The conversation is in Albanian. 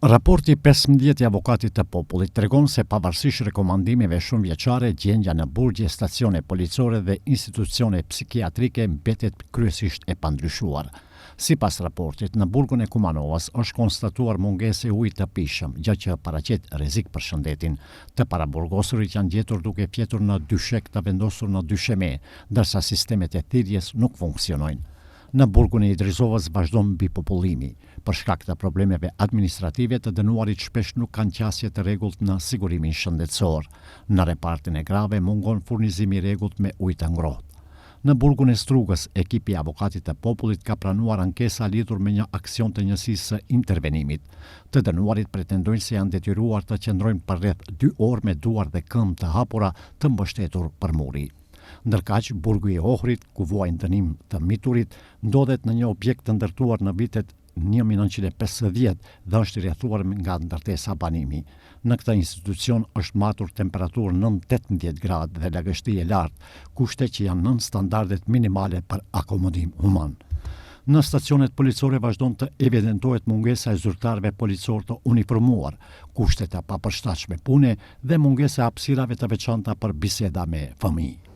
Raporti 15 i Avokatit të Popullit tregon se pavarësisht rekomandimeve shumë vjeçare, gjendja në burgje, stacione policore dhe institucione psikiatrike mbetet kryesisht e pandryshuar. Sipas raportit, në burgun e Kumanovës është konstatuar mungesë e ujit të pijshëm, gjë që paraqet rrezik për shëndetin. Të paraburgosurit janë gjetur duke fjetur në dyshek të vendosur në dysheme, ndërsa sistemet e thirrjes nuk funksionojnë. Në burgun e Idrizovës vazhdon mbipopullimi. Për shkak të problemeve administrative, të dënuarit shpesh nuk kanë qasje të rregullt në sigurimin shëndetësor. Në repartin e grave mungon furnizimi i rregullt me ujë të ngrohtë. Në burgun e Strugës, ekipi i Avokatit të Popullit ka pranuar ankesa lidhur me një aksion të njësisë së intervenimit. Të dënuarit pretendojnë se janë detyruar të qëndrojnë për rreth 2 orë me duar dhe këmbë të hapura të mbështetur për muri. Ndërkaq, burgu i Ohrit, ku vuajnë dënim të miturit, ndodhet në një objekt të ndërtuar në vitet 1950 dhe është i rrethuar nga ndërtesa banimi. Në këtë institucion është matur temperaturë nën 18 gradë dhe lagështi e lartë, kushte që janë nën standardet minimale për akomodim human. Në stacionet policore vazhdon të evidentohet mungesa e zyrtarëve policor të uniformuar, kushtet e papërshtatshme pune dhe mungesa e hapësirave të veçanta për biseda me fëmijë.